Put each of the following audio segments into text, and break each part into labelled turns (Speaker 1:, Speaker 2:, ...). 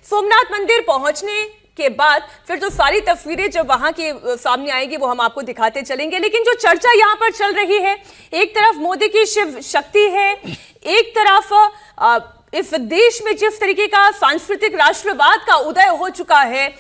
Speaker 1: सोमनाथ मंदिर पहुंचने के बाद फिर तो सारी तस्वीरें जब वहां के सामने आएगी वो हम आपको दिखाते चलेंगे। लेकिन जो चर्चा यहां पर चल रही है, एक तरफ मोदी की शिव शक्ति है, एक तरफ इस देश में जिस तरीके का सांस्कृतिक राष्ट्रवाद का उदय हो चुका है,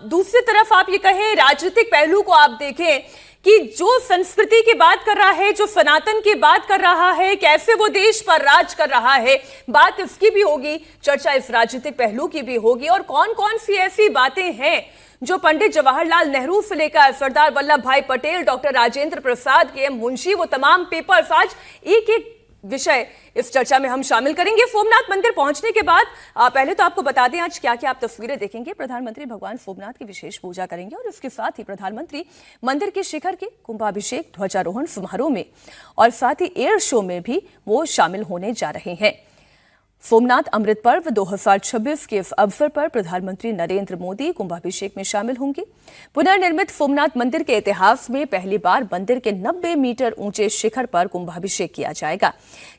Speaker 1: दूसरी तरफ आप ये कहें राजनीतिक पहलू को आप देखें कि जो संस्कृति की बात कर रहा है, जो सनातन की बात कर रहा है, कैसे वो देश पर राज कर रहा है, बात इसकी भी होगी, चर्चा इस राजनीतिक पहलू की भी होगी। और कौन कौन सी ऐसी बातें हैं जो पंडित जवाहरलाल नेहरू से लेकर सरदार वल्लभ भाई पटेल, डॉक्टर राजेंद्र प्रसाद, के मुंशी, वो तमाम पेपर्स, आज एक एक विषय इस चर्चा में हम शामिल करेंगे। सोमनाथ मंदिर पहुंचने के बाद पहले तो आपको बता दें आज क्या क्या आप तस्वीरें देखेंगे। प्रधानमंत्री भगवान सोमनाथ की विशेष पूजा करेंगे और इसके साथ ही प्रधानमंत्री मंदिर के शिखर के कुंभाभिषेक, ध्वजारोहण समारोह में और साथ ही एयर शो में भी वो शामिल होने जा रहे हैं। सोमनाथ अमृत पर्व 2026 के इस अवसर पर प्रधानमंत्री नरेंद्र मोदी कुंभाभिषेक में शामिल होंगे। पुनर्निर्मित सोमनाथ मंदिर के इतिहास में पहली बार मंदिर के 90 मीटर ऊंचे शिखर पर कुंभाभिषेक किया जाएगा।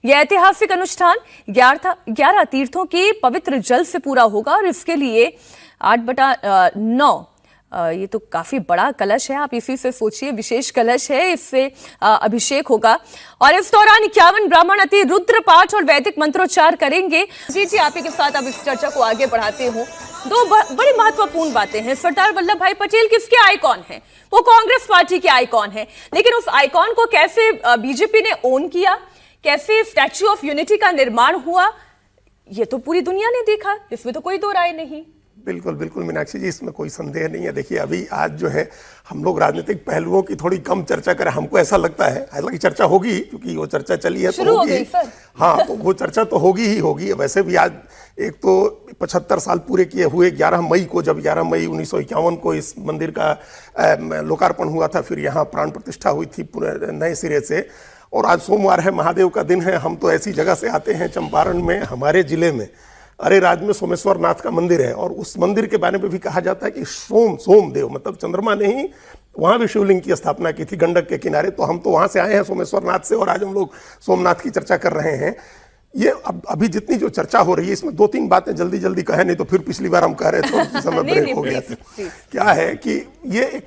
Speaker 1: यह ऐतिहासिक अनुष्ठान 11 तीर्थों के पवित्र जल से पूरा होगा और इसके लिए 8/9 ये तो काफी बड़ा कलश है, आप इसी से सोचिए, विशेष कलश है, इससे अभिषेक होगा। और इस दौरान 51 ब्राह्मण अति रुद्र पाठ और वैदिक मंत्रोच्चार करेंगे। जी आप के साथ अब इस चर्चा को आगे बढ़ाते हो। दो बड़ी महत्वपूर्ण बातें हैं। सरदार वल्लभ भाई पटेल किसके आइकॉन हैं? वो कांग्रेस पार्टी के आइकॉन है, लेकिन उस आइकॉन को कैसे बीजेपी ने ओन किया, कैसे स्टैच्यू ऑफ यूनिटी का निर्माण हुआ, ये तो पूरी दुनिया ने देखा, इसमें तो कोई दो राय नहीं।
Speaker 2: बिल्कुल बिल्कुल मीनाक्षी जी, इसमें कोई संदेह नहीं है। देखिए अभी आज जो है हम लोग राजनीतिक पहलुओं की थोड़ी कम चर्चा करें, हमको ऐसा लगता है, हालांकि चर्चा होगी क्योंकि वो चर्चा चली है तो होगी। हाँ, तो वो चर्चा तो होगी ही होगी। वैसे भी आज एक तो 75 साल पूरे किए हुए 11 मई को, जब 11 मई 1951 को इस मंदिर का लोकार्पण हुआ था, फिर यहाँ प्राण प्रतिष्ठा हुई थी पूरे नए सिरे से। और आज सोमवार है, महादेव का दिन है। हम तो ऐसी जगह से आते हैं, चंपारण में, हमारे जिले में अरेराज में सोमेश्वर नाथ का मंदिर है और उस मंदिर के बारे में भी कहा जाता है कि सोमदेव, मतलब चंद्रमा ने ही वहाँ भी शिवलिंग की स्थापना की थी गंडक के किनारे। तो हम तो वहाँ से आए हैं सोमेश्वर नाथ से, और आज हम लोग सोमनाथ की चर्चा कर रहे हैं। ये अभी जितनी जो चर्चा हो रही है, इसमें 2-3 बातें जल्दी जल्दी कहें, नहीं तो फिर पिछली बार हम कह रहे थे समय ब्रेक हो गया था। क्या है कि ये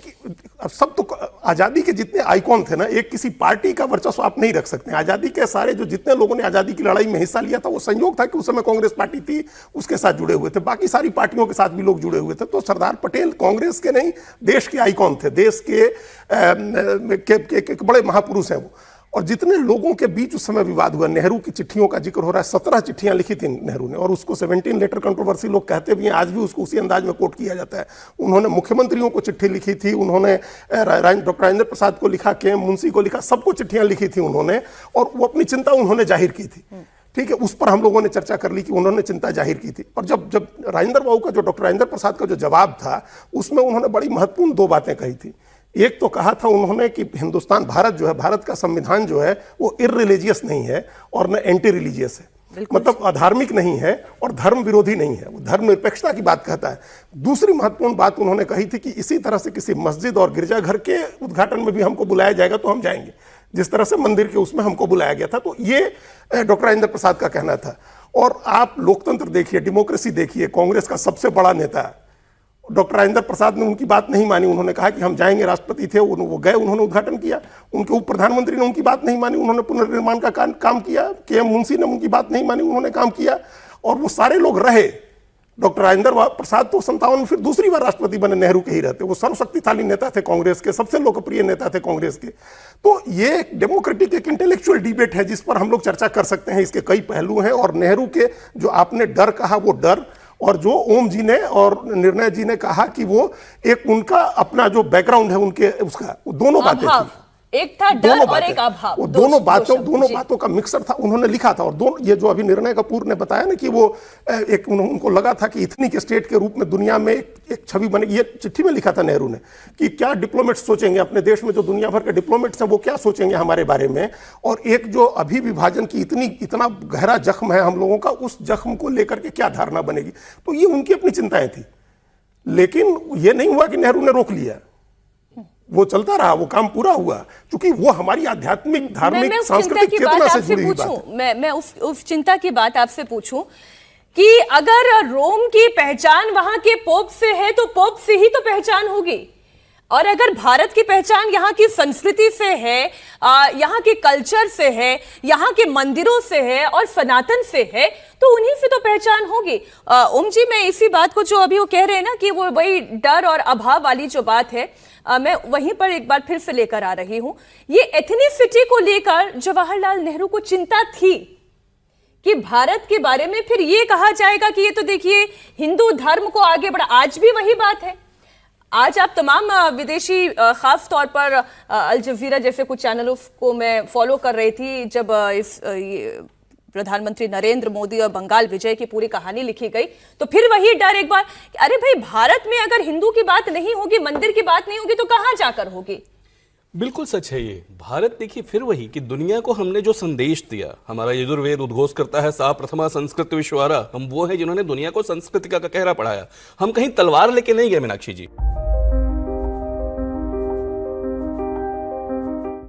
Speaker 2: अब सब तो आज़ादी के जितने आइकॉन थे ना, एक किसी पार्टी का वर्चस्व आप नहीं रख सकते। आज़ादी के सारे जो जितने लोगों ने आज़ादी की लड़ाई में हिस्सा लिया था, वो संयोग था कि उस समय कांग्रेस पार्टी थी, उसके साथ जुड़े हुए थे, बाकी सारी पार्टियों के साथ भी लोग जुड़े हुए थे। तो सरदार पटेल कांग्रेस के नहीं, देश के आइकॉन थे, देश के बड़े महापुरुष हैं वो। और जितने लोगों के बीच उस समय विवाद हुआ, नेहरू की चिट्ठियों का जिक्र हो रहा है, 17 चिट्ठियां लिखी थी नेहरू ने, और उसको 17 लेटर कंट्रोवर्सी लोग कहते भी हैं, आज भी उसको उसी अंदाज में कोट किया जाता है। उन्होंने मुख्यमंत्रियों को चिट्ठी लिखी थी, उन्होंने डॉक्टर राजेंद्र प्रसाद को लिखा, के मुंशी को लिखा, सबको चिट्ठियां लिखी थी उन्होंने, और वो अपनी चिंता उन्होंने जाहिर की थी। ठीक है, उस पर हम लोगों ने चर्चा कर ली कि उन्होंने चिंता जाहिर की थी। और जब राजेंद्र बाबू का, जो डॉक्टर राजेंद्र प्रसाद का जो जवाब था, उसमें उन्होंने बड़ी महत्वपूर्ण 2 बातें कही थी। एक तो कहा था उन्होंने कि हिंदुस्तान, भारत जो है, भारत का संविधान जो है वो इररिलीजियस नहीं है और न एंटी रिलीजियस है, मतलब अधार्मिक नहीं है और धर्म विरोधी नहीं है, वो धर्मनिरपेक्षता की बात कहता है। दूसरी महत्वपूर्ण बात उन्होंने कही थी कि इसी तरह से किसी मस्जिद और गिरजाघर के उद्घाटन में भी हमको बुलाया जाएगा तो हम जाएंगे, जिस तरह से मंदिर के उसमें हमको बुलाया गया था। तो ये डॉक्टर राजेंद्र प्रसाद का कहना था। और आप लोकतंत्र देखिए, डेमोक्रेसी देखिए, कांग्रेस का सबसे बड़ा नेता डॉक्टर राजेंद्र प्रसाद ने उनकी बात नहीं मानी। उन्होंने कहा कि हम जाएंगे, राष्ट्रपति थे वो गए, उन्होंने उद्घाटन किया। उनके उप प्रधानमंत्री ने उनकी बात नहीं मानी, उन्होंने पुनर्निर्माण का काम किया। के.एम. मुंशी ने उनकी बात नहीं मानी, उन्होंने काम किया। और वो सारे लोग रहे। डॉक्टर राजेंद्र प्रसाद तो 57 में फिर दूसरी बार राष्ट्रपति बने, नेहरू के ही रहते। वो सर्वशक्तिशाली नेता थे कांग्रेस के, सबसे लोकप्रिय नेता थे कांग्रेस के। तो ये एक डेमोक्रेटिक, एक इंटेलेक्चुअल डिबेट है जिस पर हम लोग चर्चा कर सकते हैं। इसके कई पहलू हैं। और नेहरू के जो आपने डर कहा, वो डर, और जो ओम जी ने और निर्णय जी ने कहा कि वो एक उनका अपना जो बैकग्राउंड है उनके, उसका, वो दोनों बातें थी।
Speaker 1: एक था डर और एक अभाव,
Speaker 2: वो दोनों बातों का मिक्सर था, उन्होंने लिखा था। और दोनों, ये जो अभी निर्णय कपूर ने बताया ना कि वो एक उनको लगा था कि इथनिक स्टेट के रूप में दुनिया में एक छवि बनेगी। ये चिट्ठी में लिखा था नेहरू ने कि क्या डिप्लोमेट्स सोचेंगे अपने देश में, जो दुनिया भर के डिप्लोमेट्स हैं वो क्या सोचेंगे हमारे बारे में। और एक जो अभी विभाजन की इतना गहरा जख्म है हम लोगों का, उस जख्म को लेकर के क्या धारणा बनेगी। तो ये उनकी अपनी चिंताएं थी। लेकिन ये नहीं हुआ कि नेहरू ने रोक लिया, वो चलता रहा, वो काम पूरा हुआ, क्योंकि वो हमारी आध्यात्मिक, धार्मिक, सांस्कृतिक चेतना से जुड़ी हुई बात है।
Speaker 1: मैं उस चिंता की बात आपसे पूछूं कि अगर रोम की पहचान वहां के पोप से है तो पोप से ही तो पहचान होगी, और अगर भारत की पहचान यहाँ की संस्कृति से है, यहाँ के कल्चर से है, यहाँ के मंदिरों से है और सनातन से है, तो उन्हीं से तो पहचान होगी। ओम जी, मैं इसी बात को जो अभी वो कह रहे हैं ना कि वो वही डर और अभाव वाली जो बात है, मैं वहीं पर एक बार फिर से लेकर आ रही हूं। ये एथनिसिटी को लेकर जवाहरलाल नेहरू को चिंता थी कि भारत के बारे में फिर ये कहा जाएगा कि ये तो देखिए हिंदू धर्म को आगे बढ़ा। आज भी वही बात है। आज आप तमाम विदेशी, खास तौर पर अल जजीरा जैसे कुछ चैनलों को मैं फॉलो कर रही थी, जब इस प्रधानमंत्री नरेंद्र मोदी और बंगाल विजय की पूरी कहानी लिखी गई, तो फिर वही डर एक बार, अरे भाई भारत में अगर हिंदू की बात नहीं होगी, मंदिर की बात नहीं होगी, तो कहां जाकर होगी।
Speaker 3: बिल्कुल सच है ये। भारत देखिए फिर वही कि दुनिया को हमने जो संदेश दिया, हमारा यजुर्वेद उद्घोष करता है सा प्रथमा संस्कृत विश्वारा, हम वो है जिन्होंने दुनिया को संस्कृति का कहरा पढ़ाया। हम कहीं तलवार लेके नहीं गए मीनाक्षी जी।